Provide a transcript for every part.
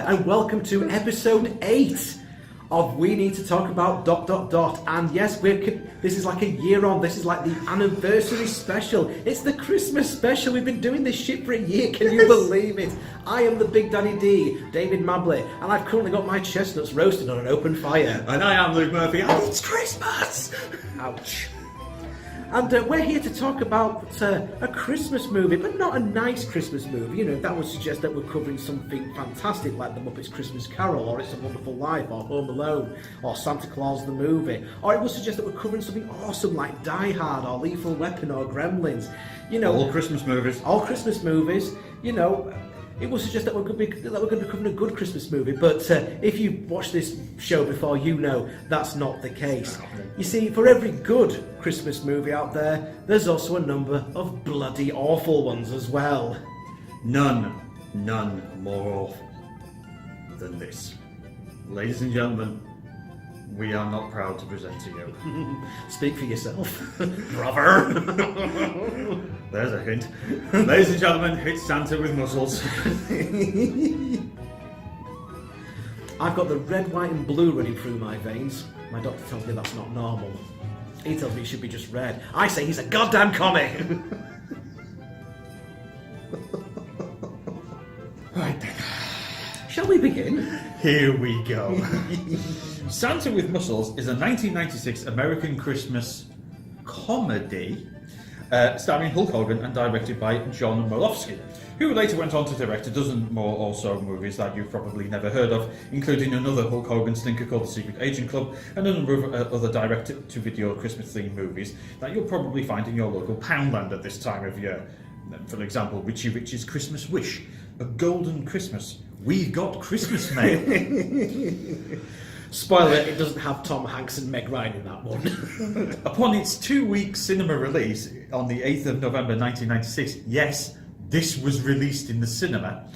and welcome to episode 8 of We Need to Talk About ... And yes, this is like a year on. This is like the anniversary special. It's the Christmas special. We've been doing this shit for a year. Can you believe it? I am the Big Daddy D, David Mabley, and I've currently got my chestnuts roasted on an open fire. And I am Luke Murphy, and it's Christmas! Ouch. And we're here to talk about a Christmas movie, but not a nice Christmas movie. You know, that would suggest that we're covering something fantastic like The Muppets Christmas Carol, or It's a Wonderful Life, or Home Alone, or Santa Claus the Movie. Or it would suggest that we're covering something awesome like Die Hard, or Lethal Weapon, or Gremlins. You know, all Christmas movies. All Christmas movies, you know. It would suggest that we're going to be covering a good Christmas movie, but if you've watched this show before, you know that's not the case. You see, for every good Christmas movie out there, there's also a number of bloody awful ones as well. None more awful than this. Ladies and gentlemen, we are not proud to present to you. Speak for yourself, brother. There's a hint. Ladies and gentlemen, it's Santa with muscles. I've got the red, white and blue running through my veins. My doctor tells me that's not normal. He tells me it should be just red. I say he's a goddamn comic. Right then. Shall we begin? Here we go. Santa with Muscles is a 1996 American Christmas comedy starring Hulk Hogan and directed by John Malofsky, who later went on to direct a dozen more or so movies that you've probably never heard of, including another Hulk Hogan stinker called The Secret Agent Club and a number of other direct-to-video Christmas-themed movies that you'll probably find in your local Poundland at this time of year. For example, Richie Rich's Christmas Wish, A Golden Christmas, We've Got Christmas Mail. Spoiler, it doesn't have Tom Hanks and Meg Ryan in that one. Upon its 2-week cinema release on the 8th of November 1996, yes, this was released in the cinema.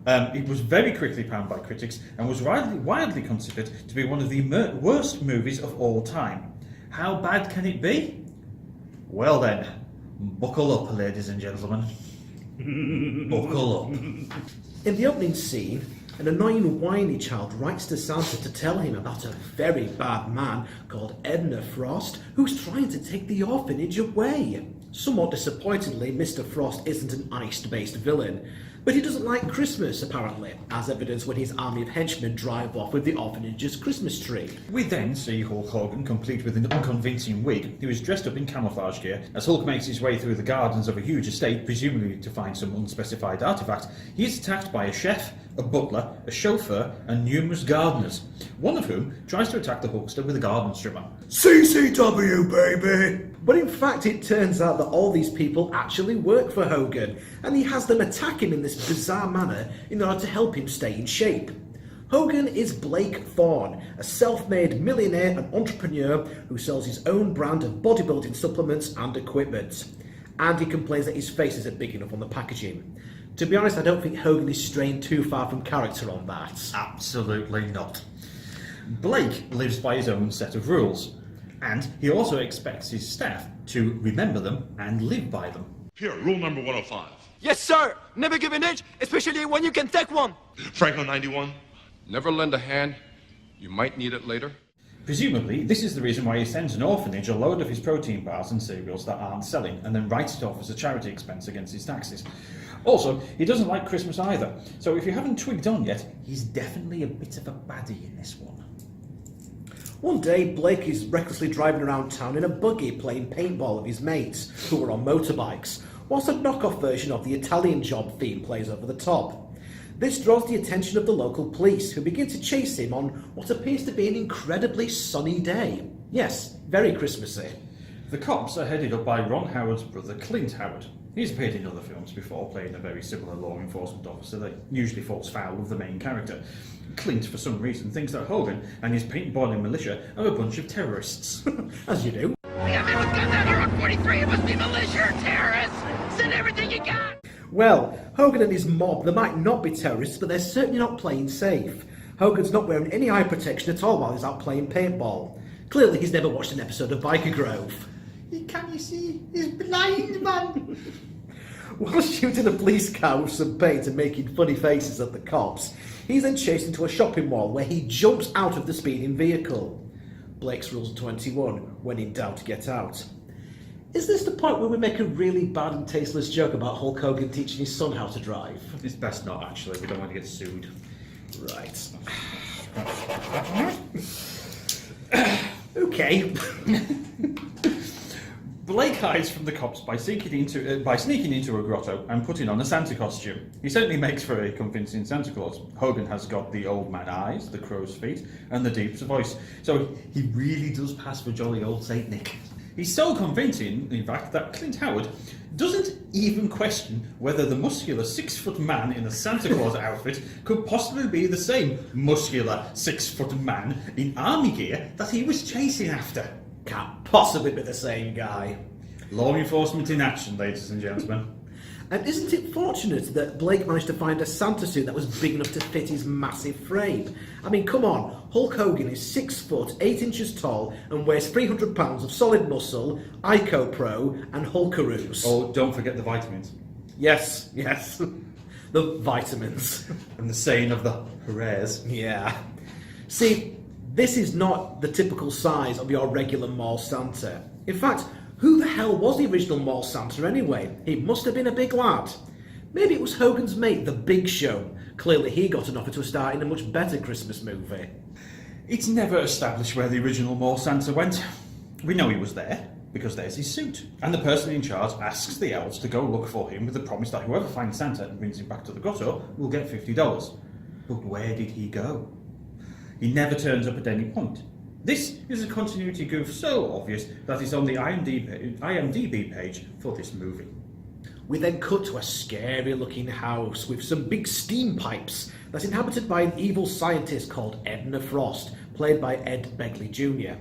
It was very quickly panned by critics and was widely considered to be one of the worst movies of all time. How bad can it be? Well then, buckle up, ladies and gentlemen. Buckle up. In the opening scene, an annoying whiny child writes to Santa to tell him about a very bad man called Edna Frost who's trying to take the orphanage away. Somewhat disappointingly, Mr. Frost isn't an ice-based villain, but he doesn't like Christmas, apparently, as evidenced when his army of henchmen drive off with the orphanage's Christmas tree. We then see Hulk Hogan, complete with an unconvincing wig, who is dressed up in camouflage gear. As Hulk makes his way through the gardens of a huge estate, presumably to find some unspecified artifact, he is attacked by a chef, a butler, a chauffeur, and numerous gardeners, one of whom tries to attack the Hulkster with a garden trimmer. CCW, baby! But in fact, it turns out that all these people actually work for Hogan, and he has them attack him in this bizarre manner in order to help him stay in shape. Hogan is Blake Thorne, a self-made millionaire and entrepreneur who sells his own brand of bodybuilding supplements and equipment. And he complains that his face isn't big enough on the packaging. To be honest, I don't think Hogan is straying too far from character on that. Absolutely not. Blake lives by his own set of rules, and he also expects his staff to remember them and live by them. Here, rule number 105. Yes, sir. Never give an inch, especially when you can take one. Franklin 91. Never lend a hand. You might need it later. Presumably, this is the reason why he sends an orphanage a load of his protein bars and cereals that aren't selling, and then writes it off as a charity expense against his taxes. Also, he doesn't like Christmas either, so if you haven't twigged on yet, he's definitely a bit of a baddie in this one. One day, Blake is recklessly driving around town in a buggy playing paintball with his mates, who are on motorbikes, whilst a knockoff version of the Italian Job theme plays over the top. This draws the attention of the local police, who begin to chase him on what appears to be an incredibly sunny day. Yes, very Christmassy. The cops are headed up by Ron Howard's brother Clint Howard. He's appeared in other films before, playing a very similar law enforcement officer that usually falls foul of the main character. Clint, for some reason, thinks that Hogan and his paintballing militia are a bunch of terrorists. As you do. We have men with guns out here on 43. It must be militia or terrorists. Send everything you got. Well, Hogan and his mob, they might not be terrorists, but they're certainly not playing safe. Hogan's not wearing any eye protection at all while he's out playing paintball. Clearly he's never watched an episode of Biker Grove. Can you see? He's blind, man! While shooting a police car with some paint and making funny faces at the cops, He's then chased into a shopping mall where he jumps out of the speeding vehicle. Blake's rules 21, when in doubt, get out. Is this the point where we make a really bad and tasteless joke about Hulk Hogan teaching his son how to drive? It's best not, actually. We don't want to get sued. Right. Okay. Blake hides from the cops by sneaking into a grotto and putting on a Santa costume. He certainly makes for a convincing Santa Claus. Hogan has got the old man eyes, the crow's feet, and the deep voice. So he really does pass for jolly old Saint Nick. He's so convincing, in fact, that Clint Howard doesn't even question whether the muscular 6-foot man in a Santa Claus outfit could possibly be the same muscular 6-foot man in army gear that he was chasing after. Can't possibly be the same guy. Law enforcement in action, ladies and gentlemen. And isn't it fortunate that Blake managed to find a Santa suit that was big enough to fit his massive frame? I mean, come on, Hulk Hogan is 6 foot, 8 inches tall and weighs 300 pounds of solid muscle, Ico Pro and Hulkaroos. Oh, don't forget the vitamins. Yes. The vitamins. And the saying of the hoorays. Yeah. See, this is not the typical size of your regular mall Santa. In fact, who the hell was the original mall Santa anyway? He must have been a big lad. Maybe it was Hogan's mate, the Big Show. Clearly he got an offer to star in a much better Christmas movie. It's never established where the original mall Santa went. We know he was there, because there's his suit. And the person in charge asks the elves to go look for him with the promise that whoever finds Santa and brings him back to the grotto will get $50. But where did he go? He never turns up at any point. This is a continuity goof so obvious that it's on the IMDb page for this movie. We then cut to a scary-looking house with some big steam pipes that's inhabited by an evil scientist called Edna Frost, played by Ed Begley Jr.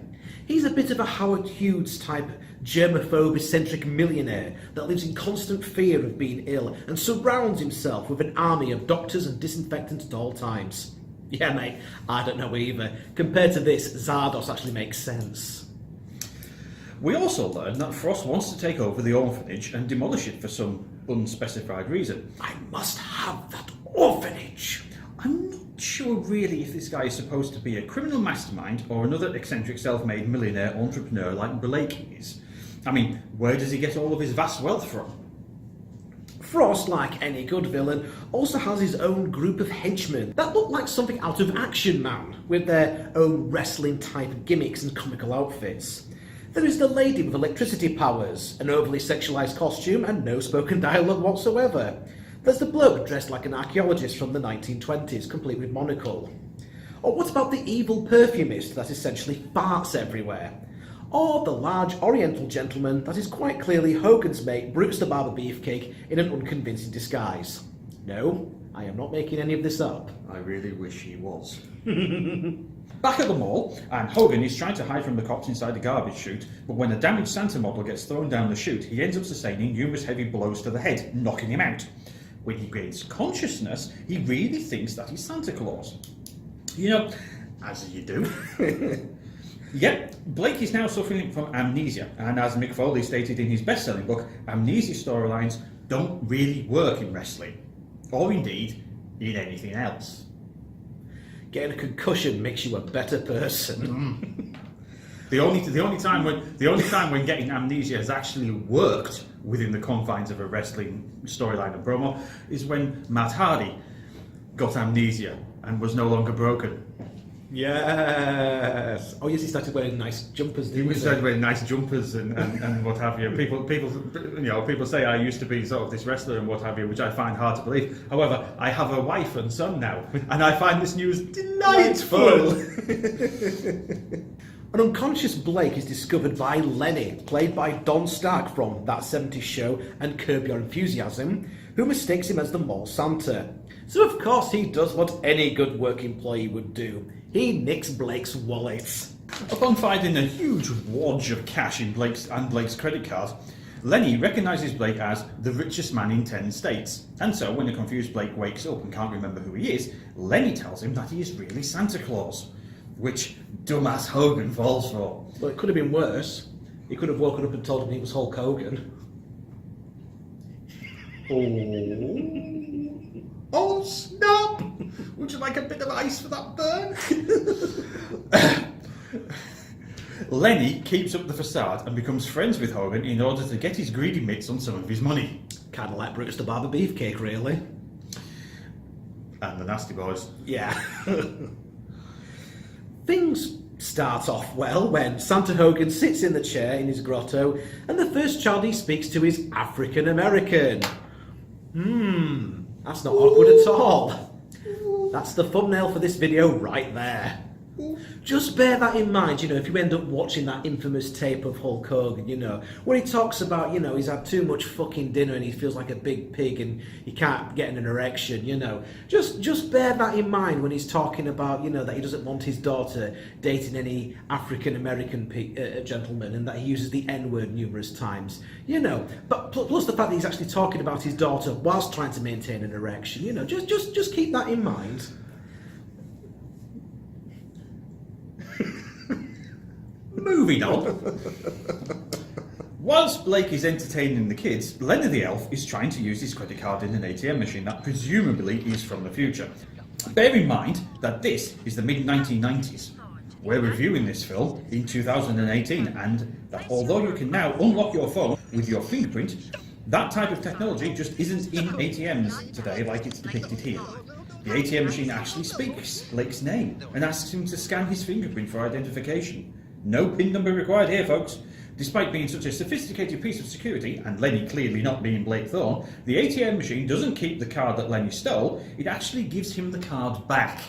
He's a bit of a Howard Hughes type germaphobe eccentric millionaire that lives in constant fear of being ill and surrounds himself with an army of doctors and disinfectants at all times. Yeah, mate, I don't know either. Compared to this, Zardos actually makes sense. We also learn that Frost wants to take over the orphanage and demolish it for some unspecified reason. I must have that orphanage. I'm not sure really if this guy is supposed to be a criminal mastermind or another eccentric self-made millionaire entrepreneur like Blake is. I mean, where does he get all of his vast wealth from? Frost, like any good villain, also has his own group of henchmen that look like something out of Action Man, with their own wrestling-type gimmicks and comical outfits. There is the lady with electricity powers, an overly sexualised costume and no spoken dialogue whatsoever. There's the bloke dressed like an archaeologist from the 1920s, complete with monocle. Or what about the evil perfumist that essentially farts everywhere? Or the large oriental gentleman that is quite clearly Hogan's mate Brutus the Barber Beefcake in an unconvincing disguise. No, I am not making any of this up. I really wish he was. Back at the mall, and Hogan is trying to hide from the cops inside the garbage chute, but when a damaged Santa model gets thrown down the chute, he ends up sustaining numerous heavy blows to the head, knocking him out. When he gains consciousness, he really thinks that he's Santa Claus. You know, as you do. Yep, Blake is now suffering from amnesia, and as Mick Foley stated in his best-selling book, amnesia storylines don't really work in wrestling, or indeed in anything else. Getting a concussion makes you a better person. The only time when getting amnesia has actually worked within the confines of a wrestling storyline and promo is when Matt Hardy got amnesia and was no longer broken. Yes. Oh yes, he started wearing nice jumpers. He started wearing nice jumpers and what have you. People say I used to be sort of this wrestler and what have you, which I find hard to believe. However, I have a wife and son now, and I find this news delightful. An unconscious Blake is discovered by Lenny, played by Don Stark from That 70s Show and Curb Your Enthusiasm, who mistakes him as the mall Santa. So of course he does what any good work employee would do. He nicks Blake's wallet. Upon finding a huge wodge of cash in Blake's credit card, Lenny recognises Blake as the richest man in 10 states. And so when the confused Blake wakes up and can't remember who he is, Lenny tells him that he is really Santa Claus, which dumbass Hogan falls for. Well, it could have been worse. He could have woken up and told him he was Hulk Hogan. Oh, snap! Would you like a bit of ice for that burn? Lenny keeps up the facade and becomes friends with Hogan in order to get his greedy mitts on some of his money. Kind of like Bruce the Barber Beefcake, really. And the Nasty Boys. Yeah. Things start off well when Santa Hogan sits in the chair in his grotto and the first child he speaks to is African American. That's not awkward at all. That's the thumbnail for this video right there. Just bear that in mind, if you end up watching that infamous tape of Hulk Hogan, where he talks about, he's had too much fucking dinner and he feels like a big pig and he can't get an erection, Just bear that in mind when he's talking about, that he doesn't want his daughter dating any African-American gentleman and that he uses the N-word numerous times, But plus the fact that he's actually talking about his daughter whilst trying to maintain an erection, just keep that in mind. Moving on. Whilst Blake is entertaining the kids, Lenny the elf is trying to use his credit card in an ATM machine that presumably is from the future. Bear in mind that this is the mid-1990s. We're reviewing this film in 2018 and that although you can now unlock your phone with your fingerprint, that type of technology just isn't in ATMs today like it's depicted here. The ATM machine actually speaks Blake's name and asks him to scan his fingerprint for identification. No PIN number required here, folks. Despite being such a sophisticated piece of security, and Lenny clearly not being Blake Thorne, the ATM machine doesn't keep the card that Lenny stole, it actually gives him the card back.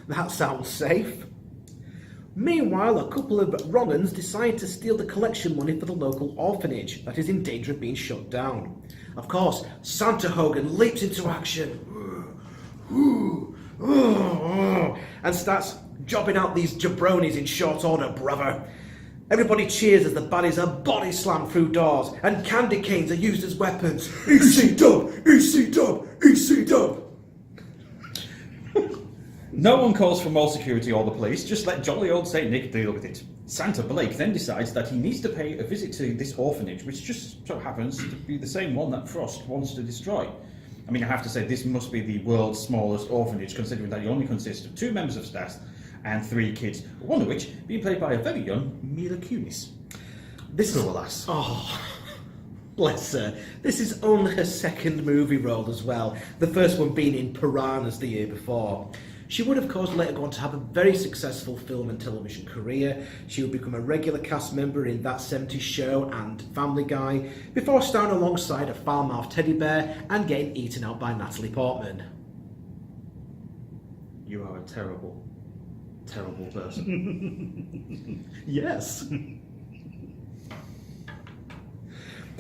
That sounds safe. Meanwhile, a couple of wrong-uns decide to steal the collection money for the local orphanage that is in danger of being shut down. Of course, Santa Hogan leaps into action and starts jobbing out these jabronis in short order, brother. Everybody cheers as the baddies are body slammed through doors and candy canes are used as weapons. EC dub! EC dub! EC dub! No one calls for more security or the police, just let jolly old St. Nick deal with it. Santa Blake then decides that he needs to pay a visit to this orphanage, which just so happens to be the same one that Frost wants to destroy. I mean, I have to say, this must be the world's smallest orphanage, considering that it only consists of 2 members of staff and 3 kids, one of which being played by a very young Mila Kunis. This is... Alas. Oh, bless her. This is only her second movie role as well, the first one being in Piranhas the year before. She would, of course, later go on to have a very successful film and television career. She would become a regular cast member in That 70s Show and Family Guy, before starring alongside a foul-mouthed teddy bear and getting eaten out by Natalie Portman. You are a terrible, terrible person. Yes.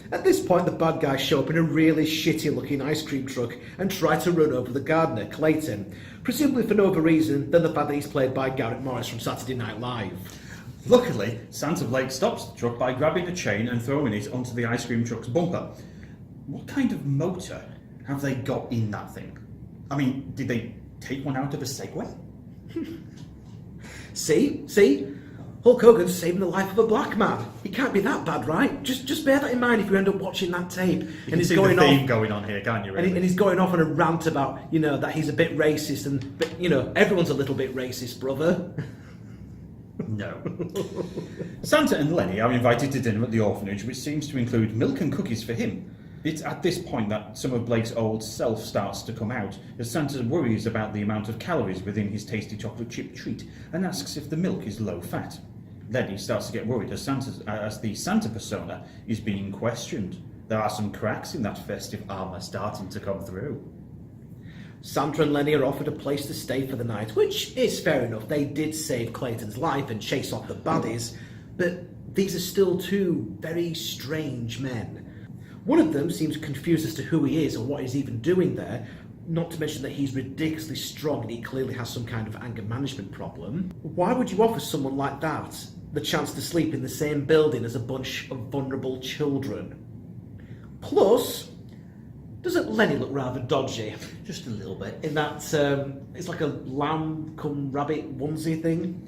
At this point, the bad guys show up in a really shitty-looking ice cream truck and try to run over the gardener, Clayton, presumably for no other reason than the fact that he's played by Garrett Morris from Saturday Night Live. Luckily, Santa Blake stops the truck by grabbing a chain and throwing it onto the ice cream truck's bumper. What kind of motor have they got in that thing? I mean, did they take one out of a Segway? See? Hulk Hogan's saving the life of a black man. He can't be that bad, right? Just bear that in mind if you end up watching that tape. You can see the theme going on here, can't you? Really? And he's going off on a rant about, that he's a bit racist and, everyone's a little bit racist, brother. No. Santa and Lenny are invited to dinner at the orphanage, which seems to include milk and cookies for him. It's at this point that some of Blake's old self starts to come out, as Santa worries about the amount of calories within his tasty chocolate chip treat and asks if the milk is low fat. Lenny starts to get worried as the Santa persona is being questioned. There are some cracks in that festive armour starting to come through. Santa and Lenny are offered a place to stay for the night, which is fair enough. They did save Clayton's life and chase off the baddies, but these are still 2 very strange men. One of them seems confused as to who he is or what he's even doing there, not to mention that he's ridiculously strong and he clearly has some kind of anger management problem. Why would you offer someone like that the chance to sleep in the same building as a bunch of vulnerable children? Plus, doesn't Lenny look rather dodgy? Just a little bit. In that, it's like a lamb cum rabbit onesie thing.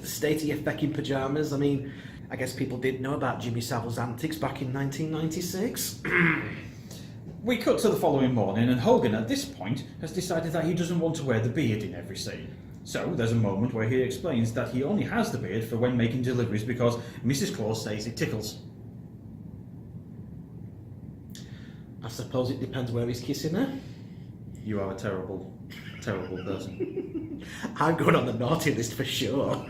Stay to your feckin' pyjamas. I mean, I guess people didn't know about Jimmy Savile's antics back in 1996. We cut to the following morning, and Hogan at this point has decided that he doesn't want to wear the beard in every scene. So there's a moment where he explains that he only has the beard for when making deliveries because Mrs. Claus says it tickles. I suppose it depends where he's kissing her. You are a terrible, terrible person. I'm going on the naughty list for sure.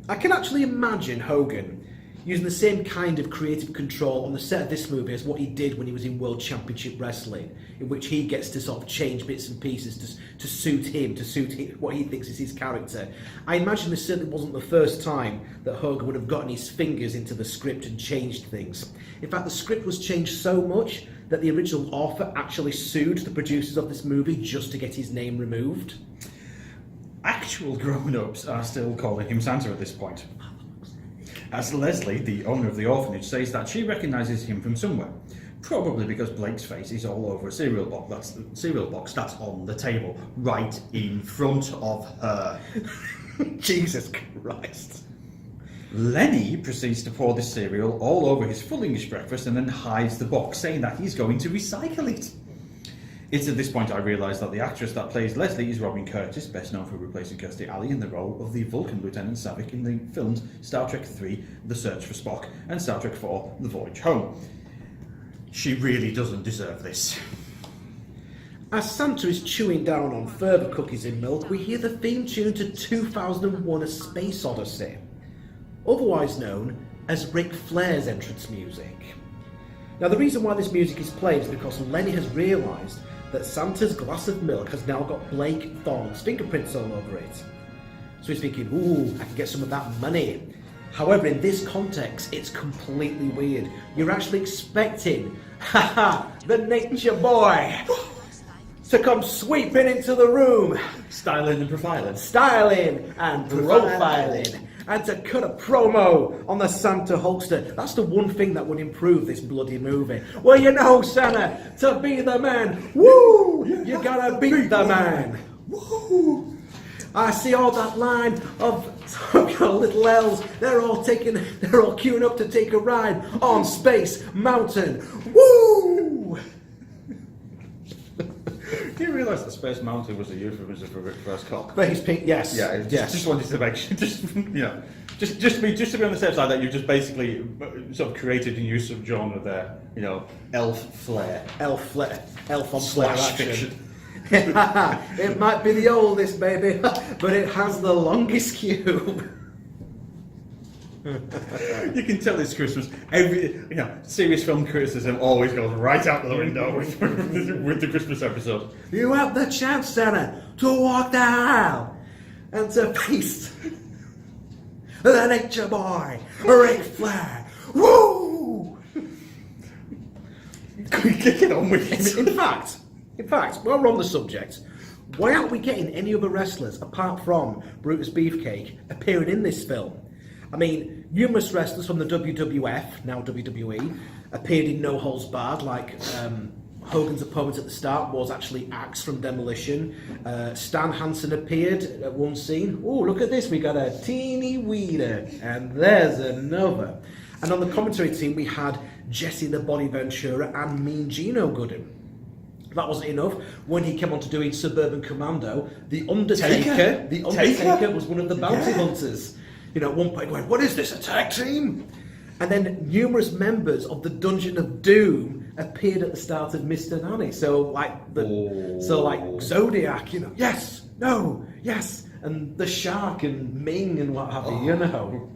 I can actually imagine Hogan using the same kind of creative control on the set of this movie as what he did when he was in World Championship Wrestling, in which he gets to sort of change bits and pieces to suit him, what he thinks is his character. I imagine this certainly wasn't the first time that Hogan would have gotten his fingers into the script and changed things. In fact, the script was changed so much that the original author actually sued the producers of this movie just to get his name removed. Actual grown-ups are still calling him Santa at this point, as Leslie, the owner of the orphanage, says that she recognises him from somewhere. Probably because Blake's face is all over a cereal box. That's the cereal box that's on the table, right in front of her. Jesus Christ. Lenny proceeds to pour this cereal all over his full English breakfast and then hides the box, saying that he's going to recycle it. It's at this point I realise that the actress that plays Leslie is Robin Curtis, best known for replacing Kirstie Alley in the role of the Vulcan Lieutenant Savick in the films Star Trek III, The Search for Spock, and Star Trek IV, The Voyage Home. She really doesn't deserve this. As Santa is chewing down on further cookies and milk, we hear the theme tune to 2001: A Space Odyssey, otherwise known as Ric Flair's entrance music. Now, the reason why this music is played is because Lenny has realised that Santa's glass of milk has now got Blake Thorne's fingerprints all over it. So he's thinking, ooh, I can get some of that money. However, in this context, it's completely weird. You're actually expecting, the nature boy to come sweeping into the room. Styling and profiling. Styling and profiling. And to cut a promo on the Santa Hulkster. That's the one thing that would improve this bloody movie. Well, you know, Santa, to be the man, woo, you gotta beat the man. Woo. I see all that line of little elves. They're all queuing up to take a ride on Space Mountain. Woo! Do you realise that Space Mountain was a euphemism for Ric Flair's cock? Face pink, yes. Yeah, yes. Just wanted to make sure, just to be on the safe side that you've just basically sort of created a new subgenre there. You know, elf flair. Elf flair. Elf on Slash flair action. fiction. It might be the oldest, baby, but it has the longest cube. You can tell it's Christmas. Serious film criticism always goes right out the window with the Christmas episode. You have the chance, Santa, to walk the aisle and to face the nature boy, Ric Flair. Woo! Get on with it. In fact, while we're on the subject, why aren't we getting any other wrestlers apart from Brutus Beefcake appearing in this film? I mean, numerous wrestlers from the WWF, now WWE, appeared in No Holds Barred, like Hogan's opponent at the start was actually Axe from Demolition. Stan Hansen appeared at one scene. Oh, look at this, we got a teeny weeder, and there's another. And on the commentary team, we had Jesse the Body Ventura and Mean Gino Goodham. That wasn't enough. When he came on to doing Suburban Commando, The Undertaker was one of the bounty hunters. You know, at one point going, what is this, a tag team? And then numerous members of the Dungeon of Doom appeared at the start of Mr. Nanny. So like Zodiac, you know, yes, no, yes, and the Shark and Ming and what have you, you know.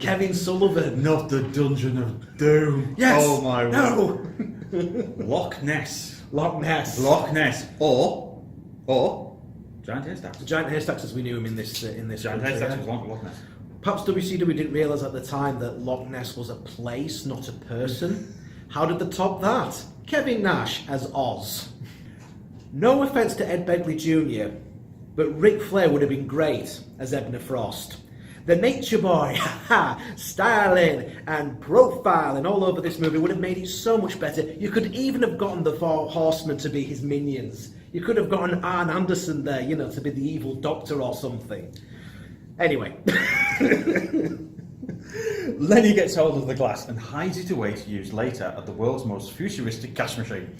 Kevin Sullivan. Not the Dungeon of Doom. Yes. Oh my word. No. Loch Ness. Loch Ness. Or Giant Haystacks. The Giant Haystacks, as we knew him in this. Giant Haystacks was Loch Ness. Perhaps WCW didn't realise at the time that Loch Ness was a place, not a person. How did they top that? Kevin Nash as Oz. No offence to Ed Begley Jr., but Ric Flair would have been great as Ebner Frost. The Nature Boy, styling and profiling all over this movie would have made it so much better. You could even have gotten the Four Horsemen to be his minions. You could have gotten Arn Anderson there, you know, to be the evil doctor or something. Anyway. Lenny gets hold of the glass and hides it away to use later at the world's most futuristic cash machine.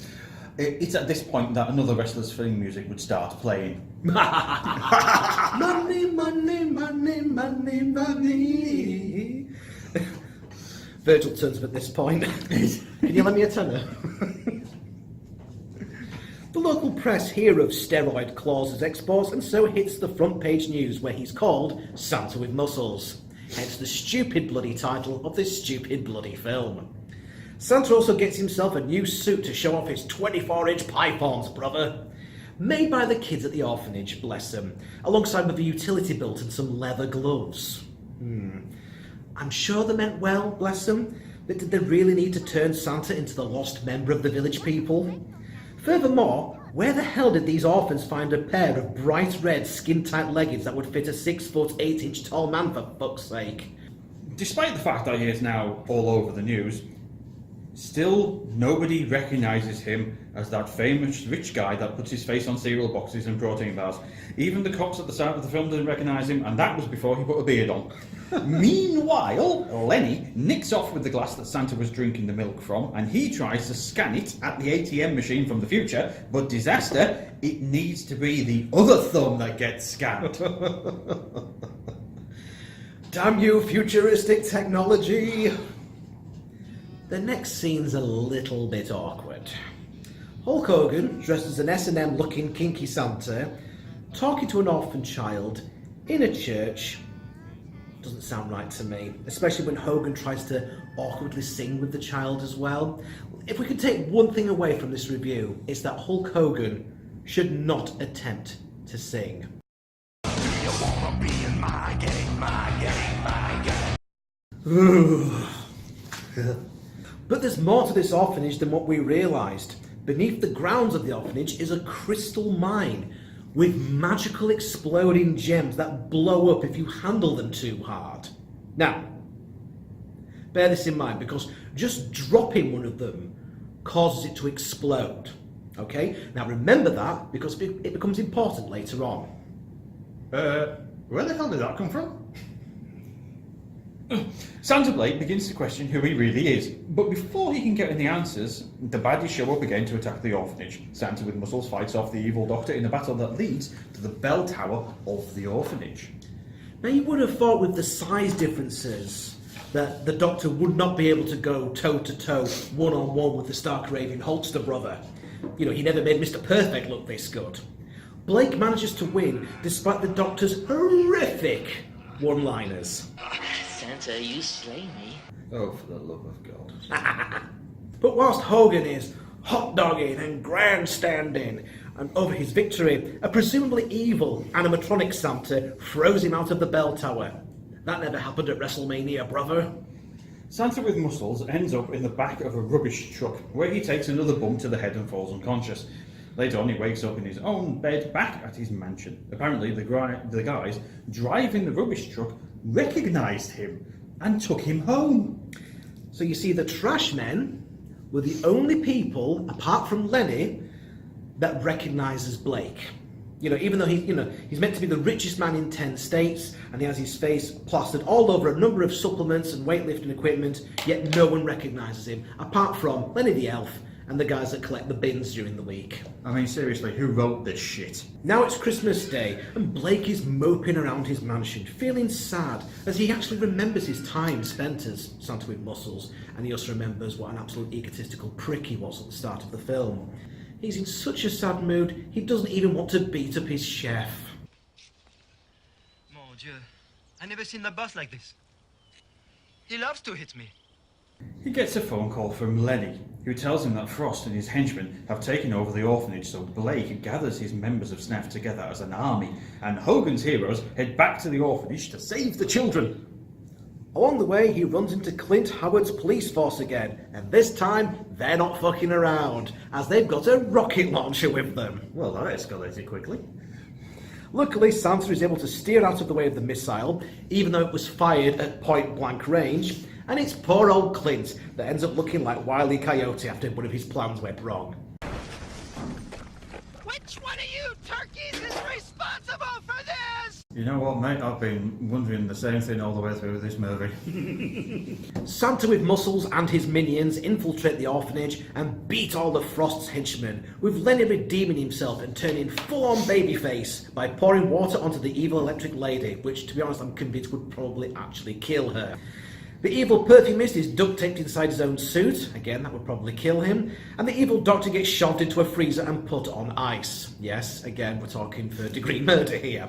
It's at this point that another wrestler's theme music would start playing. Money, money, money, money, money. Virgil turns up at this point. Can you lend me a tenner? The local press hear of steroid Claus's exports and so hits the front page news where he's called Santa with Muscles. Hence the stupid bloody title of this stupid bloody film. Santa also gets himself a new suit to show off his 24-inch pythons, brother. Made by the kids at the orphanage, bless them, alongside with a utility belt and some leather gloves. I'm sure they meant well, bless them, but did they really need to turn Santa into the lost member of the village people? Furthermore, where the hell did these orphans find a pair of bright red skin-tight leggings that would fit a 6', 8" tall man, for fuck's sake? Despite the fact that he is now all over the news, still nobody recognises him as that famous rich guy that puts his face on cereal boxes and protein bars. Even the cops at the start of the film didn't recognise him, and that was before he put a beard on. Meanwhile, Lenny nicks off with the glass that Santa was drinking the milk from, and he tries to scan it at the ATM machine from the future, but disaster, it needs to be the other thumb that gets scanned. Damn you, futuristic technology! The next scene's a little bit awkward. Hulk Hogan, dressed as an S&M looking kinky Santa, talking to an orphan child in a church. Doesn't sound right to me, especially when Hogan tries to awkwardly sing with the child as well. If we could take one thing away from this review, it's that Hulk Hogan should not attempt to sing. Do you wanna be in my game, my game, my game? But there's more to this orphanage than what we realised. Beneath the grounds of the orphanage is a crystal mine with magical exploding gems that blow up if you handle them too hard. Now, bear this in mind, because just dropping one of them causes it to explode. Okay? Now remember that, because it becomes important later on. Where the hell did that come from? Santa Blake begins to question who he really is, but before he can get any answers, the baddies show up again to attack the orphanage. Santa with Muscles fights off the evil doctor in a battle that leads to the bell tower of the orphanage. Now you would have thought with the size differences that the doctor would not be able to go toe-to-toe, one-on-one with the Stark-Raven Holster brother. You know, he never made Mr. Perfect look this good. Blake manages to win despite the doctor's horrific one-liners. Santa, you slay me. Oh, for the love of God. But whilst Hogan is hot-dogging and grandstanding, and over his victory, a presumably evil animatronic Santa throws him out of the bell tower. That never happened at WrestleMania, brother. Santa with Muscles ends up in the back of a rubbish truck, where he takes another bump to the head and falls unconscious. Later on, he wakes up in his own bed back at his mansion. Apparently, the guys driving the rubbish truck recognised him and took him home. So you see, the trash men were the only people, apart from Lenny, that recognises Blake. You know, even though he's meant to be the richest man in 10 states, and he has his face plastered all over a number of supplements and weightlifting equipment, yet no one recognises him, apart from Lenny the Elf and the guys that collect the bins during the week. I mean, seriously, who wrote this shit? Now it's Christmas Day, and Blake is moping around his mansion, feeling sad, as he actually remembers his time spent as Santa with Muscles, and he also remembers what an absolute egotistical prick he was at the start of the film. He's in such a sad mood, he doesn't even want to beat up his chef. Mon Dieu, I never seen the boss like this. He loves to hit me. He gets a phone call from Lenny, who tells him that Frost and his henchmen have taken over the orphanage, so Blake gathers his members of SNAF together as an army, and Hogan's heroes head back to the orphanage to save the children. Along the way, he runs into Clint Howard's police force again, and this time, they're not fucking around, as they've got a rocket launcher with them. Well, that escalated quickly. Luckily, Santa is able to steer out of the way of the missile, even though it was fired at point-blank range, and it's poor old Clint that ends up looking like Wile E. Coyote after one of his plans went wrong. Which one of you turkeys is responsible for this? You know what, mate? I've been wondering the same thing all the way through this movie. Santa with muscles and his minions infiltrate the orphanage and beat all of Frost's henchmen, with Lenny redeeming himself and turning full-on babyface by pouring water onto the evil electric lady, which, to be honest, I'm convinced would probably actually kill her. The evil perfumist is duct-taped inside his own suit, again that would probably kill him, and the evil doctor gets shoved into a freezer and put on ice. Yes, again, we're talking third-degree murder here.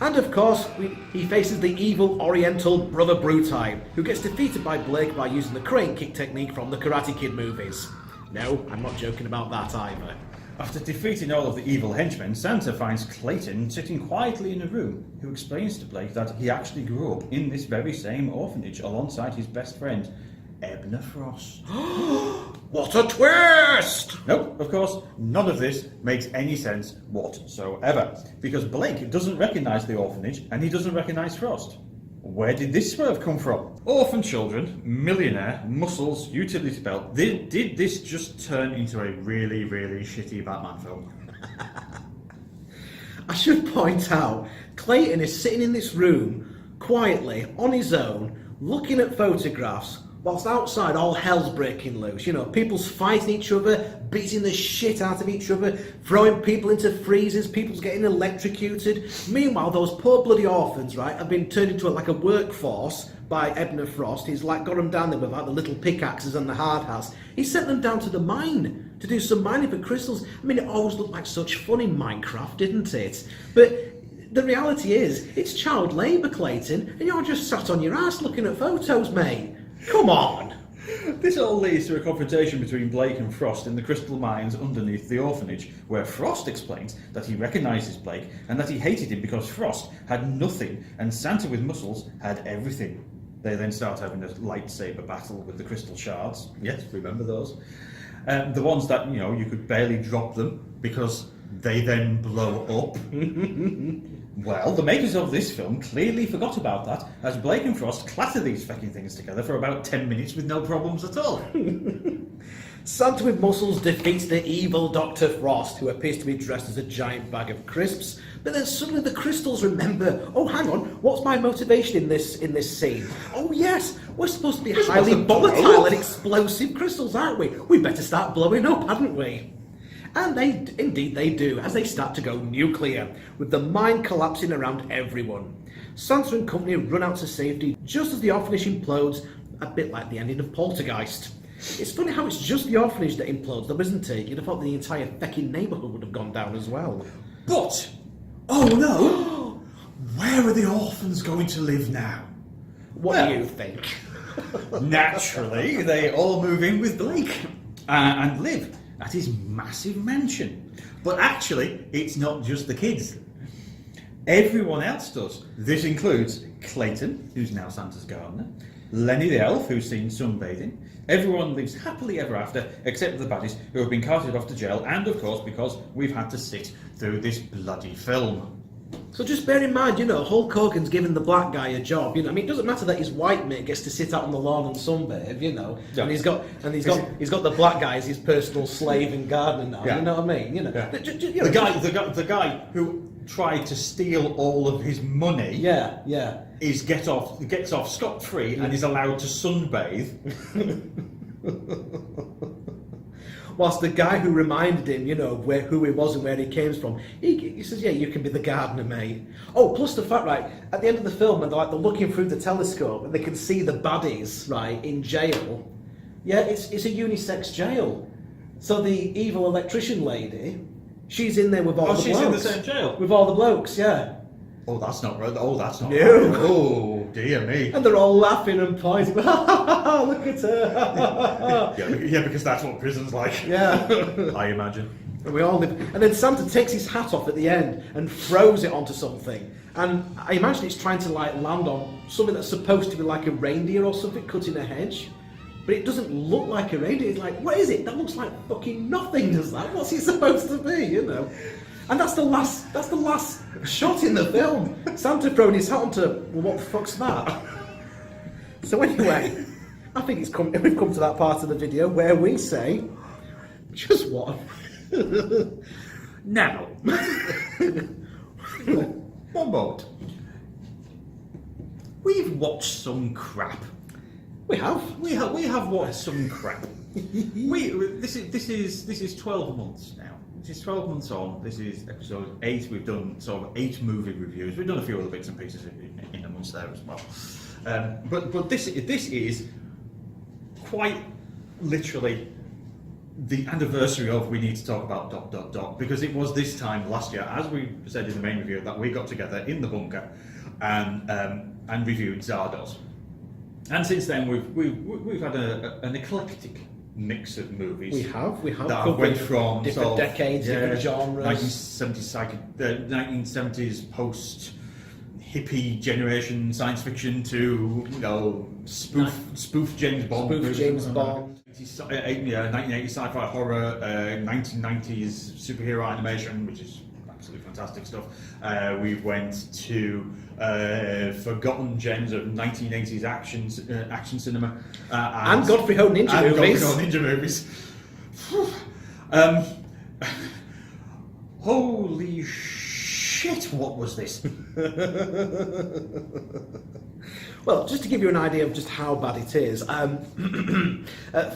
And of course, he faces the evil Oriental Brother Brutai, who gets defeated by Blake by using the crane kick technique from the Karate Kid movies. No, I'm not joking about that either. After defeating all of the evil henchmen, Santa finds Clayton sitting quietly in a room, who explains to Blake that he actually grew up in this very same orphanage alongside his best friend, Ebner Frost. What a twist! Nope, of course, none of this makes any sense whatsoever, because Blake doesn't recognise the orphanage and he doesn't recognise Frost. Where did this swerve come from? Orphan children, millionaire, muscles, utility belt. Did this just turn into a really, really shitty Batman film? I should point out, Clayton is sitting in this room, quietly, on his own, looking at photographs, whilst outside all hell's breaking loose. You know, people's fighting each other, beating the shit out of each other, throwing people into freezers, people's getting electrocuted. Meanwhile, those poor bloody orphans, right, have been turned into a workforce by Ebner Frost. He's got them down there with the little pickaxes and the hard hats. He sent them down to the mine to do some mining for crystals. I mean, it always looked like such fun in Minecraft, didn't it? But the reality is, it's child labour, Clayton, and you're just sat on your ass looking at photos, mate. Come on! This all leads to a confrontation between Blake and Frost in the crystal mines underneath the orphanage, where Frost explains that he recognises Blake and that he hated him because Frost had nothing and Santa with muscles had everything. They then start having a lightsaber battle with the crystal shards. Yes, remember those? The ones that, you know, you could barely drop them because they then blow up. Well, the makers of this film clearly forgot about that, as Blake and Frost clatter these feckin' things together for about 10 minutes with no problems at all. Santa with muscles defeats the evil Dr. Frost, who appears to be dressed as a giant bag of crisps, but then suddenly the crystals remember, oh hang on, what's my motivation in this scene? Oh yes, we're supposed to be highly volatile and explosive crystals, aren't we? We better start blowing up, hadn't we? And indeed they do, as they start to go nuclear, with the mine collapsing around everyone. Santa and company run out to safety just as the orphanage implodes, a bit like the ending of Poltergeist. It's funny how it's just the orphanage that implodes though, isn't it? You'd have thought the entire feckin' neighbourhood would have gone down as well. But, oh no, where are the orphans going to live now? What do you think? Naturally, they all move in with Blake and live at his massive mansion. But actually, it's not just the kids. Everyone else does. This includes Clayton, who's now Santa's gardener, Lenny the elf, who's seen sunbathing. Everyone lives happily ever after, except the baddies, who have been carted off to jail, and of course because we've had to sit through this bloody film. So just bear in mind, you know, Hulk Hogan's giving the black guy a job. You know, I mean, it doesn't matter that his white mate gets to sit out on the lawn and sunbathe. You know, yeah. And he's got the black guy as his personal slave and gardener now. Yeah. You know what I mean? You know, yeah. You know, the guy who tried to steal all of his money. Yeah. Gets off scot-free and is allowed to sunbathe. Whilst the guy who reminded him, you know, who he was and where he came from, he says, yeah, you can be the gardener, mate. Oh, plus the fact, right, at the end of the film, when they're looking through the telescope and they can see the baddies, right, in jail. Yeah, it's a unisex jail. So the evil electrician lady, she's in there with all the blokes. Oh, she's in the same jail? With all the blokes, yeah. Oh, that's not right. Oh, that's not no. Right. Oh, dear me. And they're all laughing and pointing. Look at her. yeah, because that's what prison's like. Yeah. I imagine. And we all live. And then Santa takes his hat off at the end and throws it onto something. And I imagine it's trying to land on something that's supposed to be like a reindeer or something cutting a hedge. But it doesn't look like a reindeer. It's like, what is it? That looks like fucking nothing, does that? What's it supposed to be, you know? And that's the last shot in the film. Santa throwing his hat onto, well, what the fuck's that? So anyway, I think we've come to that part of the video where we say, just what? Now. One boat. we've watched some crap. We have. We have watched some crap. This is 12 months now. This is 12 months on. This is episode 8. We've done sort of 8 movie reviews. We've done a few other bits and pieces in amongst there as well. But this is quite literally the anniversary of we need to talk about ... because it was this time last year, as we said in the main review, that we got together in the bunker and reviewed Zardoz. And since then we've had an eclectic mix of movies. We have that went from different sort of, decades, different genres. 1970s post hippie generation science fiction to spoof James Bond. Spoof James Bond. 1980s sci-fi horror, 1990s superhero animation, which is absolutely fantastic stuff. We went to forgotten gems of 1980s action cinema and Godfrey Ho Ninja movies. Holy shit! What was this? Well, just to give you an idea of just how bad it is,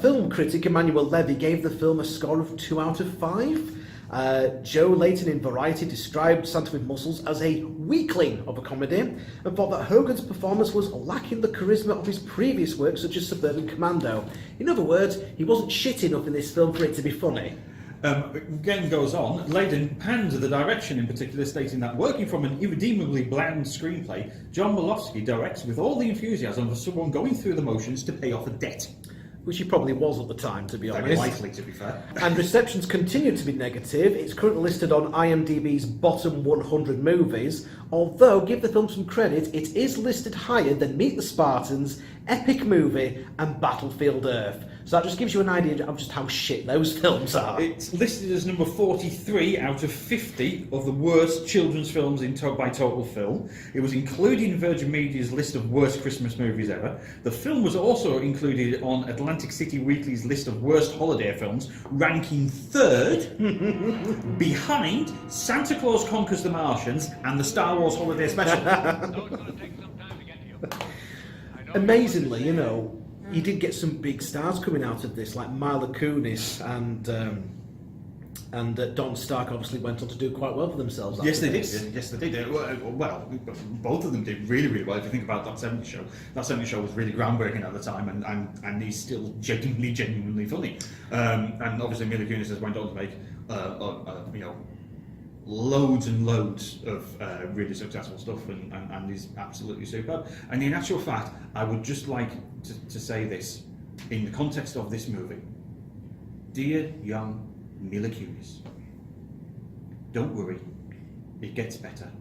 film critic Emmanuel Levy gave the film a score of 2 out of 5. Joe Layton in Variety described Santa with Muscles as a weakling of a comedy and thought that Hogan's performance was lacking the charisma of his previous work such as Suburban Commando. In other words, he wasn't shit enough in this film for it to be funny. Again goes on, Layden panned the direction in particular, stating that working from an irredeemably bland screenplay, John Malofsky directs with all the enthusiasm of someone going through the motions to pay off a debt. Which he probably was at the time, to be honest. Very likely, to be fair. And receptions continue to be negative. It's currently listed on IMDb's bottom 100 movies, although, give the film some credit, it is listed higher than Meet the Spartans, Epic Movie and Battlefield Earth. So that just gives you an idea of just how shit those films are. It's listed as number 43 out of 50 of the worst children's films by Total Film. It was included in Virgin Media's list of worst Christmas movies ever. The film was also included on Atlantic City Weekly's list of worst holiday films, ranking 3rd behind Santa Claus Conquers the Martians and the Star Wars Holiday Special. Amazingly, you did get some big stars coming out of this, like Mila Kunis and Don Stark obviously went on to do quite well for themselves. Yes, they did. Yes, they did. Well, both of them did really, really well. If you think about that 70s show, that 70s show was really groundbreaking at the time, and he's still genuinely funny. And obviously, Mila Kunis has went on to make loads and loads of really successful stuff, and is absolutely superb. And in actual fact, I would just like to say this in the context of this movie. Dear young Mila Kunis, don't worry, it gets better.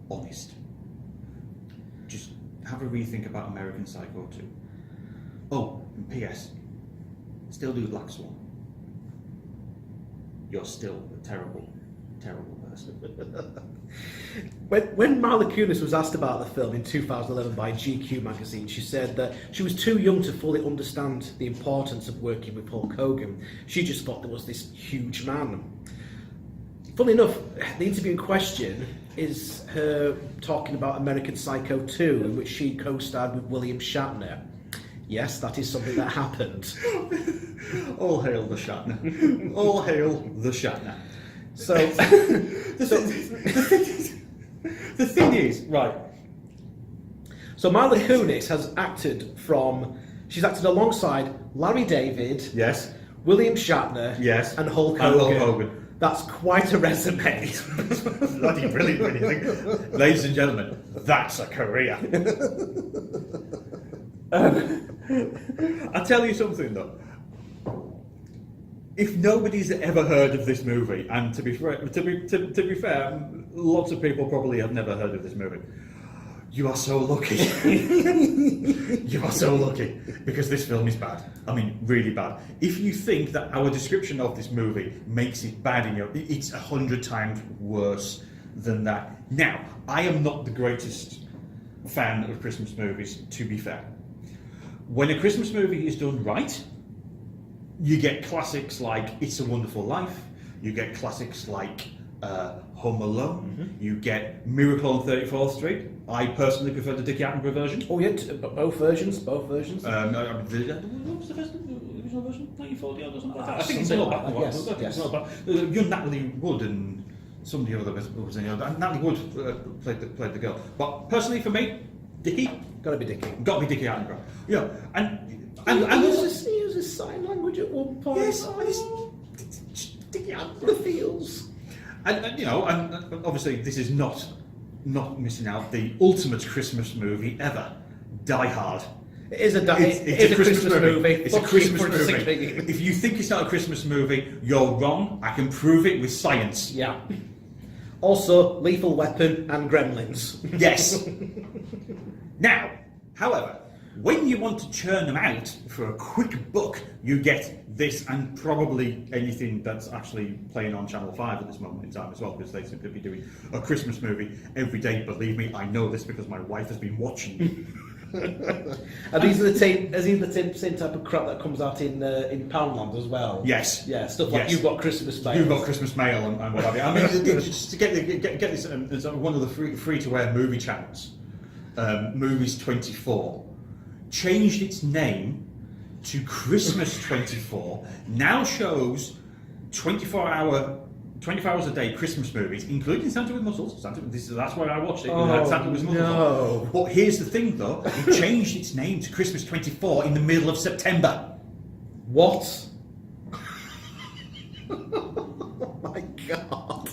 Honest. Just have a rethink about American Psycho 2. Oh, and P.S. Still do Black Swan. You're still a terrible person. When Mila Kunis was asked about the film in 2011 by GQ magazine, she said that she was too young to fully understand the importance of working with Hulk Hogan. She just thought there was this huge man. Funnily enough, the interview in question is her talking about American Psycho 2, in which she co-starred with William Shatner. Yes, that is something that happened. All hail the Shatner. All hail the Shatner. So, the thing is, right. So Mila Kunis has acted she's acted alongside Larry David, yes, William Shatner, yes, and Hulk Hogan. That's quite a resume. Bloody brilliant. Ladies and gentlemen, that's a career. I'll tell you something though. If nobody's ever heard of this movie, and to be fair, lots of people probably have never heard of this movie, you are so lucky. You are so lucky, because this film is bad. I mean, really bad. If you think that our description of this movie makes it bad, it's 100 times worse than that. Now, I am not the greatest fan of Christmas movies, to be fair. When a Christmas movie is done right, you get classics like It's a Wonderful Life, you get classics like Home Alone. You get Miracle on 34th Street. I personally prefer the Dickie Attenborough version. Oh yeah, both versions. What was the first original version? 1940 or something like that? I think it's something not like bad. that, yes. It's not bad. You're Natalie Wood and some of the other was in there. Natalie Wood played the girl. But personally, for me, Dickie. Gotta be Dickie. Got to be Dickie Attenborough. Yeah, And he uses sign language at one point. Yes, Dickie Attenborough feels. And you know, and obviously this is not missing out the ultimate Christmas movie ever, Die Hard. It is a Christmas movie. It's a Christmas movie. If you think it's not a Christmas movie, you're wrong. I can prove it with science. Yeah. Also, Lethal Weapon and Gremlins. Yes. Now, however, when you want to churn them out for a quick buck, you get this and probably anything that's actually playing on Channel 5 at this moment in time as well, because they seem to be doing a Christmas movie every day. Believe me, I know this because my wife has been watching. And these are the same type of crap that comes out in Poundland as well. Yes. Yeah, stuff like Yes. You've Got Christmas Mail. You've Got Christmas Mail and what have you. I mean, just to get this, it's on one of the free-to-air movie channels, Movies 24, changed its name to Christmas 24, now shows 24 hours a day Christmas movies, including Santa with Muscles. That's why I watched it. Santa with Muscles. No. But here's the thing, though: it changed its name to Christmas 24 in the middle of September. What? Oh my God.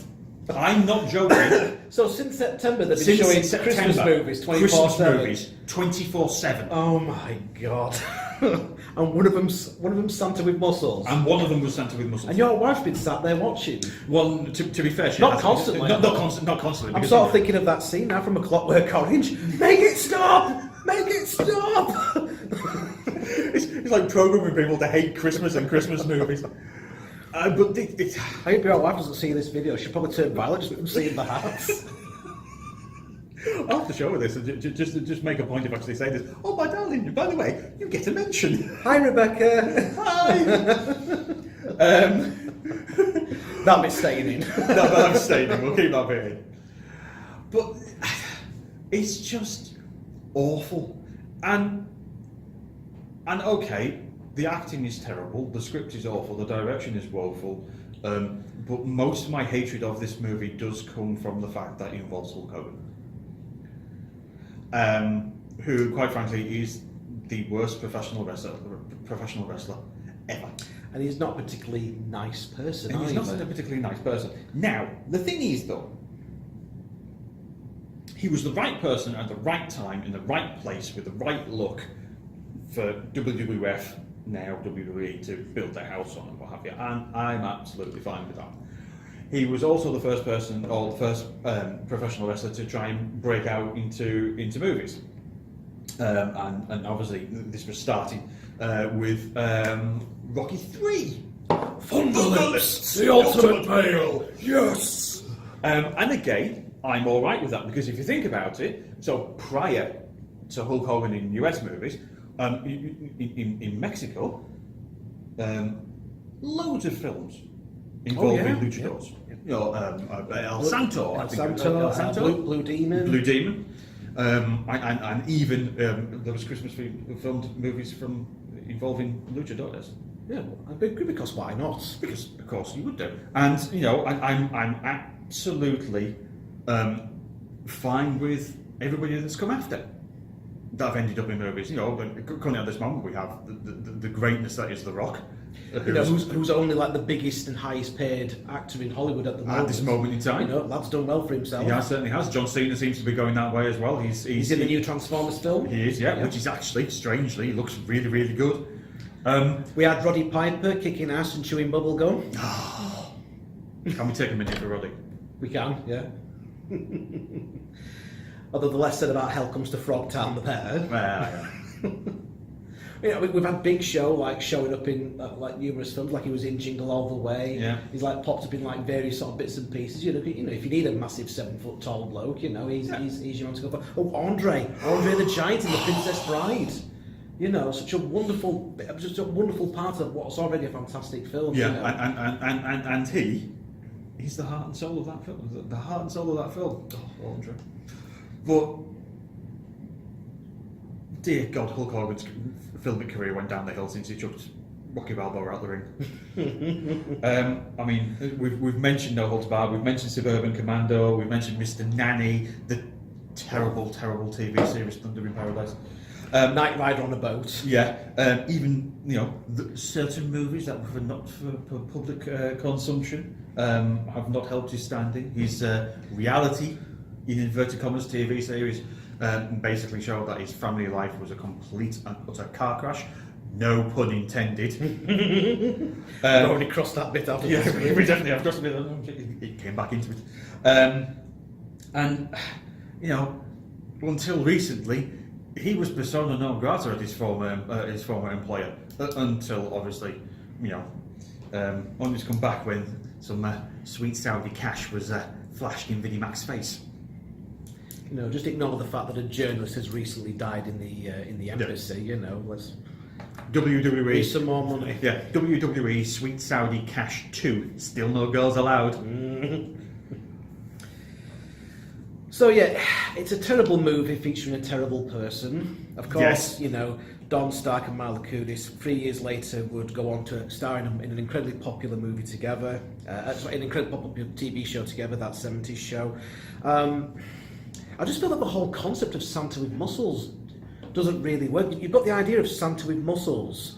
I'm not joking. So since September they've been showing Christmas movies 24/7. Christmas movies 24/7. Oh my God. And one of them's Santa with Muscles. And one of them was Santa with Muscles. And your wife's been sat there watching. Well, to be fair, she Not has- constantly. Not constantly. I'm because sort of thinking of that scene now from A Clockwork Orange. Make it stop! Make it stop! it's like programming people to hate Christmas and Christmas movies. But I hope your wife doesn't see this video. She'll probably turn violent just from seeing the hats. I'll have to show her this and just make a point of actually saying this. Oh, my darling, by the way, you get a mention. Hi, Rebecca. Hi. That bit's staying in. I'm staying in. We'll keep that bit in. But it's just awful. And okay, the acting is terrible, the script is awful, the direction is woeful, but most of my hatred of this movie does come from the fact that it involves Hulk Hogan. Who, quite frankly, is the worst professional wrestler ever. And he's not a particularly nice person And he's either. not a particularly nice person. Now, the thing is, though, he was the right person at the right time, in the right place, with the right look for WWF, now WWE, to build their house on and what have you. And I'm absolutely fine with that. He was also the first person, or the first professional wrestler to try and break out into movies. And obviously this was starting with Rocky 3. Thunderlips, the ultimate male. Yes. And again, I'm all right with that, because if you think about it, so prior to Hulk Hogan in US movies, in Mexico, loads of films involving luchadors. You know, El Santo, Blue Demon. Blue Demon. And even there was Christmas filmed movies involving luchadores. Yeah, because why not? Because of course you would do. And you know, I'm absolutely fine with everybody that's come after that have ended up in movies. You know, but currently at this moment we have the greatness that is The Rock. You know, who's only like the biggest and highest paid actor in Hollywood at the moment. At this moment in time. You know, lad's done well for himself. Yeah, certainly has. John Cena seems to be going that way as well. He's in the new Transformers film. He is, yeah, which is actually, strangely, looks really, really good. We had Roddy Piper kicking ass and chewing bubble gum. Can we take a minute for Roddy? We can, yeah. Although the less said about Hell Comes to Frogtown, the better. You know, we've had Big Show like showing up in like numerous films, like he was in Jingle All the Way. Yeah. He's like popped up in like various sort of bits and pieces. You know, if you need a massive 7 foot tall bloke, you know, he's your man to go for. Oh, Andre the Giant in The Princess Bride. You know, such a wonderful part of what's already a fantastic film. Yeah, you know? and he he's the heart and soul of that film. The heart and soul of that film. Oh, Andrew. But dear God, Hulk Hogan's filming career went down the hill since he chucked Rocky Balboa out the ring. I mean, we've mentioned No Holds Barred, we've mentioned Suburban Commando, we've mentioned Mr. Nanny, the terrible, terrible TV series Thunder in Paradise. Night Rider on a boat. Yeah, even certain movies that were not for public consumption have not helped his standing. His reality, in inverted commas, TV series basically showed that his family life was a complete and utter car crash. No pun intended. We've already crossed that bit out. Yeah, we definitely have crossed a bit. It came back into it, and until recently, he was persona non grata at his former employer. Until obviously, only to come back when some sweet Saudi cash was flashed in Vinnie Mac's face. Just ignore the fact that a journalist has recently died in the embassy. Let's WWE some more money. Yeah, WWE Sweet Saudi Cash 2. Still no girls allowed. So yeah, it's a terrible movie featuring a terrible person. Of course, Yes. Don Stark and Mila Kunis 3 years later would go on to star in an incredibly popular movie together. An incredibly popular TV show together, that 70s show. I just feel that the whole concept of Santa with muscles doesn't really work. You've got the idea of Santa with muscles.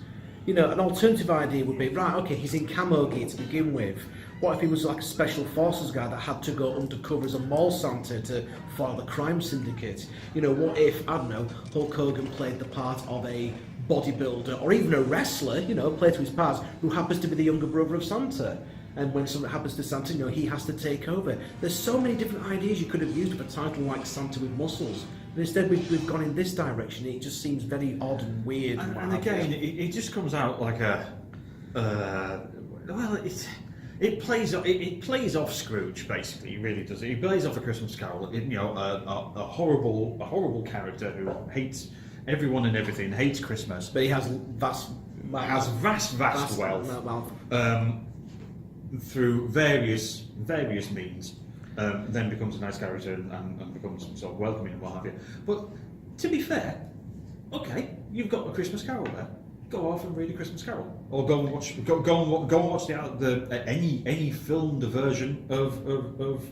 An alternative idea would be, right, okay, he's in camo gear to begin with. What if he was like a special forces guy that had to go undercover as a mall Santa to foil the crime syndicate? What if, I don't know, Hulk Hogan played the part of a bodybuilder or even a wrestler, played to his parts, who happens to be the younger brother of Santa? And when something happens to Santa, he has to take over. There's so many different ideas you could have used for a title like Santa with Muscles. But instead we've gone in this direction. It just seems very odd and weird. And again, it just comes out like it plays off Scrooge, basically. It really does. It plays off A Christmas Carol. A horrible character who hates everyone and everything, hates Christmas. But he has vast wealth. Through various means, then becomes a nice character and becomes sort of welcoming and what have you. But to be fair, okay, you've got A Christmas Carol there. Go off and read A Christmas Carol, or go and watch any filmed version of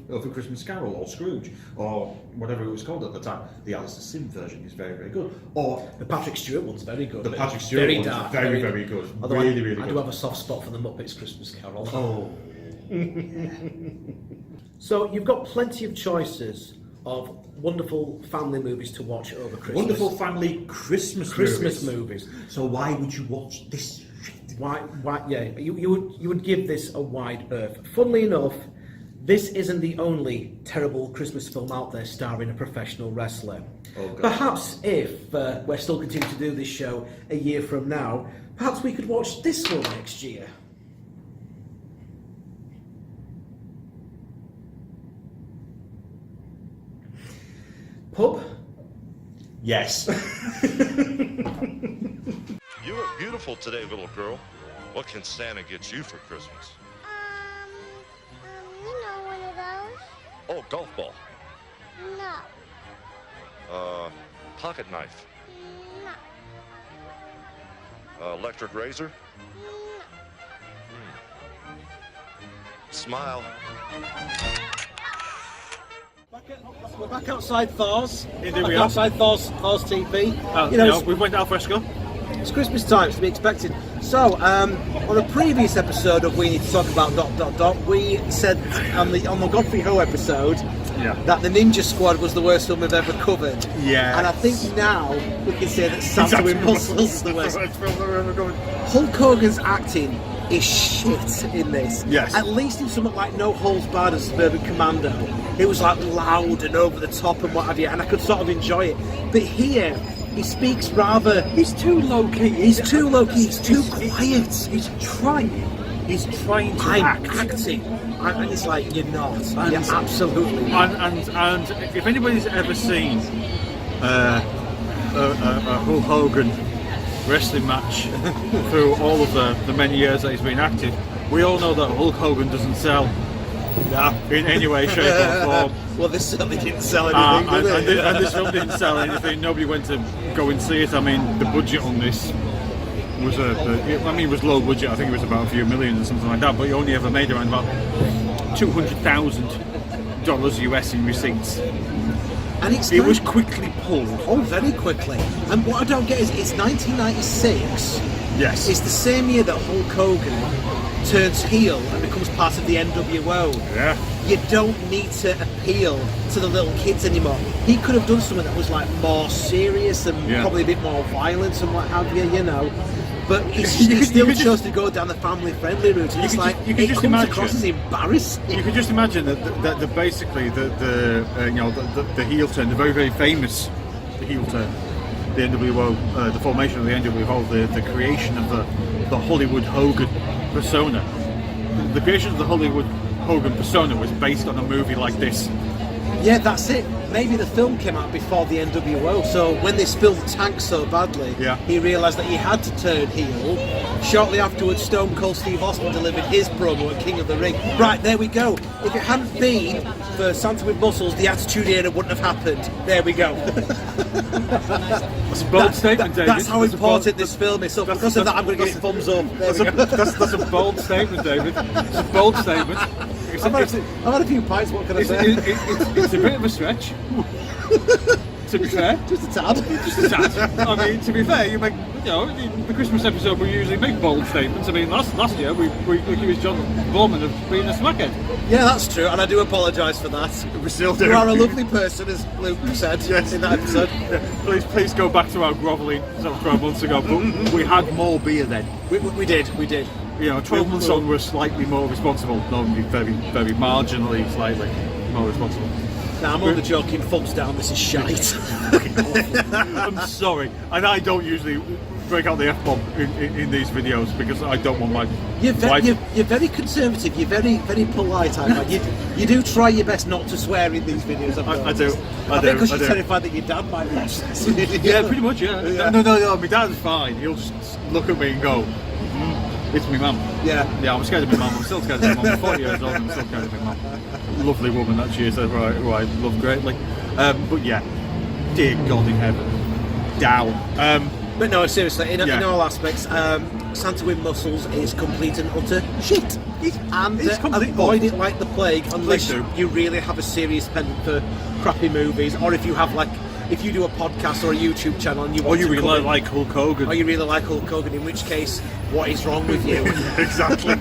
A Christmas Carol or Scrooge or whatever it was called at the time. The Alistair Sim version is very, very good. Or the Patrick Stewart one's very good. The Patrick Stewart one's dark, very, very good. Although really, really good. I do have a soft spot for the Muppets Christmas Carol. Oh. So you've got plenty of choices of wonderful family movies to watch over Christmas. Wonderful family Christmas movies. So why would you watch this shit? Why? Yeah, you would give this a wide berth. Funnily enough, this isn't the only terrible Christmas film out there starring a professional wrestler. Oh, God. Perhaps if we're still continuing to do this show a year from now, perhaps we could watch this one next year. Pub? Yes. You look beautiful today, little girl. What can Santa get you for Christmas? One of those. Oh, golf ball. No. Pocket knife. No. Electric razor. Smile. We're back outside Thor's. Indeed we are. Outside Thor's TV. We went al fresco. It's Christmas time, it's to be expected. So, on a previous episode of We Need to Talk About ... we said on the Godfrey Ho episode that the Ninja Squad was the worst film we've ever covered. Yeah. And I think now we can say that Santa with Muscles is the worst. film we've ever covered. Hulk Hogan's acting is shit in this. Yes. At least in something like No Holds Barred and Suburban Commando, it was like loud and over the top and what have you, and I could sort of enjoy it. But here, he speaks rather... He's too low-key. He's too low-key, he's too quiet. He's trying to act. Acting. And it's like, you're not. You're absolutely not. And if anybody's ever seen a Hulk Hogan wrestling match through all of the many years that he's been active, we all know that Hulk Hogan doesn't sell in any way, shape or form. Well, this certainly didn't sell anything, did it? And this film didn't sell anything. Nobody went to go and see it. I mean, the budget on this was it was low budget. I think it was about a few million or something like that. But he only ever made around about $200,000 US in receipts. And it was quickly pulled. Oh, very quickly. And what I don't get is it's 1996. Yes. It's the same year that Hulk Hogan turns heel and becomes part of the NWO. Yeah. You don't need to appeal to the little kids anymore. He could have done something that was like more serious and probably a bit more violent and what have you, you know. But he still chose to go down the family-friendly route. And it comes across as embarrassing. You can just imagine that basically the heel turn, the very, very famous heel turn, the NWO, the formation of the NWO, the creation of the Hollywood Hogan persona. The creation of the Hollywood Hogan persona was based on a movie like this. Yeah, that's it. Maybe the film came out before the NWO, so when they spilled the tank so badly, he realised that he had to turn heel. Shortly afterwards, Stone Cold Steve Austin delivered his promo at King of the Ring. Right, there we go. If it hadn't been for Santa with Muscles, the Attitude Era wouldn't have happened. There we go. That's a bold statement, David. That's how important this film is. So because of that, I'm going to give it a thumbs up. That's a bold statement, David. It's a bold statement. I've had a few pints, what can I say? It's a bit of a stretch. To be fair, just a tad. Just a tad. I mean, to be fair, you make, the Christmas episode we usually make bold statements. I mean, last year we accused John Borman of being a smackhead. Yeah, that's true, and I do apologise for that. We still do. You are a lovely person, as Luke said in that episode. Please go back to our grovelling 12 months ago. But we had more beer then. We did. 12 months on, we're slightly more responsible. No, very, very marginally, slightly more responsible. Now, I'm only joking, thumbs down, this is shite. I'm sorry, and I don't usually break out the F-bomb in these videos because I don't want my wife... You're very conservative, you're very, very polite, I find. You do try your best not to swear in these videos. I do. I think because you're terrified that your dad might watch this. Yeah, pretty much, yeah. No, my dad's fine. He'll just look at me and go, it's my mum. Yeah, I'm scared of my mum. I'm still scared of my mum. I'm 40 years old and I'm still scared of my mum. Lovely woman that she is, who I love greatly. But yeah, dear God in heaven, down. But no, seriously, in all aspects, Santa with Muscles is complete and utter shit. Avoid it like the plague unless you really have a serious penchant for crappy movies, or if you have if you do a podcast or a YouTube channel and you want really like Hulk Hogan. Or you really like Hulk Hogan, in which case, what is wrong with you? Exactly.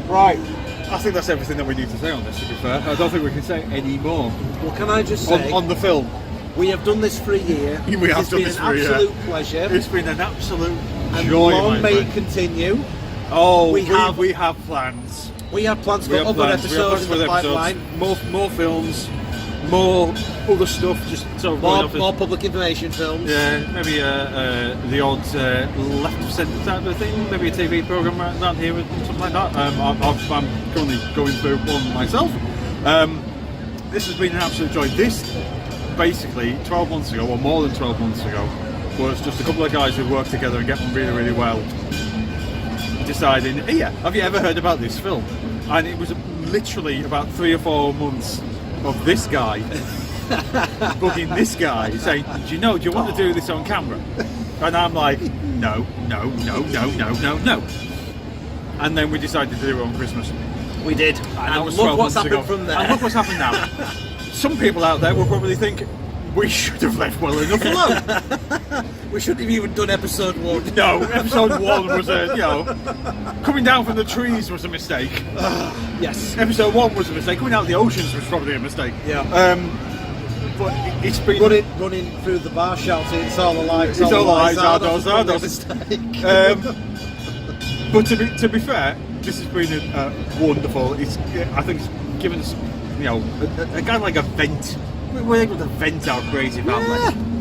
Right. I think that's everything that we need to say on this, to be fair. I don't think we can say any more. Well, can I just say... On the film. We have done this for a year. We have done this for a year. It's been an absolute pleasure. It's been an absolute and joy, long may it continue. Oh, we have plans. We have plans for other episodes in the pipeline. More films. More other stuff, just sort of more public information films. Yeah, maybe the odd left of centre type of thing. Maybe a TV programme around here and something like that. I'm currently going through one myself. This has been an absolute joy. This, basically, 12 months ago, or more than 12 months ago, was just a couple of guys who worked together and get on really, really well, deciding, have you ever heard about this film? And it was literally about 3 or 4 months of this guy bugging this guy saying, do you want to do this on camera? And I'm like, no. And then we decided to do it on Christmas. We did. And look what's happened from there. And look what's happened now. Some people out there will probably think we should have left well enough alone. We shouldn't have even done episode 1. No, episode 1 was coming down from the trees was a mistake. Yes. Episode 1 was a mistake. Coming out of the oceans was probably a mistake. Yeah. But it's been running through the bar shouting, it's all a lie, it's all a lie, Zardos. Mistake. But to be fair, this has been wonderful. I think it's given us, a kind of like a vent. We're able to vent our crazy family.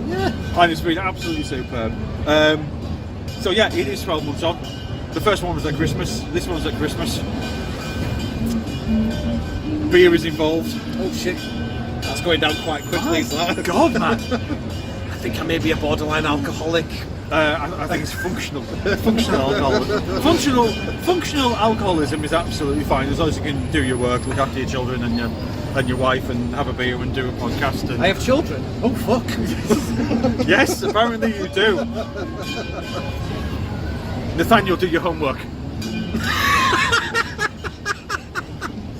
Yeah. And it's been absolutely superb. So yeah, it is 12 months on. The first one was at Christmas. This one's at Christmas. Beer is involved. Oh shit. That's going down quite quickly. God, man. I think I may be a borderline alcoholic. I think it's functional. Functional alcoholism. Functional alcoholism is absolutely fine as long as you can do your work, look after your children and your wife, and have a beer and do a podcast. And I have children. Oh fuck. yes, apparently you do. Nathaniel, do your homework.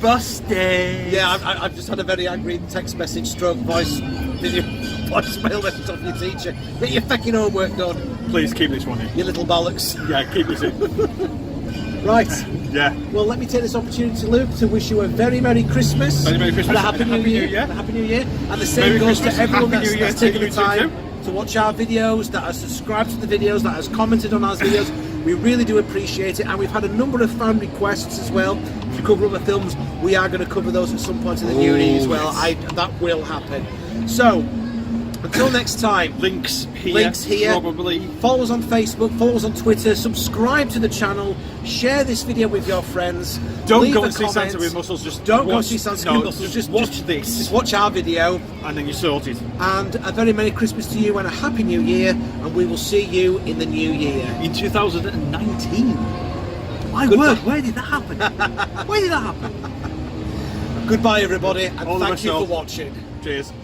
Busted. Yeah, I've just had a very angry text message, stroke voicemail message off your teacher. Get your fucking homework done. Please keep this one in. You little bollocks. Yeah, keep this in. Right. Yeah. Well, let me take this opportunity, Luke, to wish you a very Merry Christmas. Very Merry Christmas. And a Happy New Year. And a Happy New Year. And the same goes to everyone that's taken the time to watch our videos, that has subscribed to the videos, that has commented on our videos. We really do appreciate it. And we've had a number of fan requests as well to cover other films. We are going to cover those at some point in the new year as well. That will happen. So, until next time, links here, probably. Follow us on Facebook, follow us on Twitter, subscribe to the channel, share this video with your friends. Don't go and see Santa with Muscles, just don't go see Santa with Muscles, just watch this. Just watch our video. And then you're sorted. And a very Merry Christmas to you and a Happy New Year, and we will see you in the new year. In 2019. My word, where did that happen? Where did that happen? Goodbye everybody, and All thank you for watching. Cheers.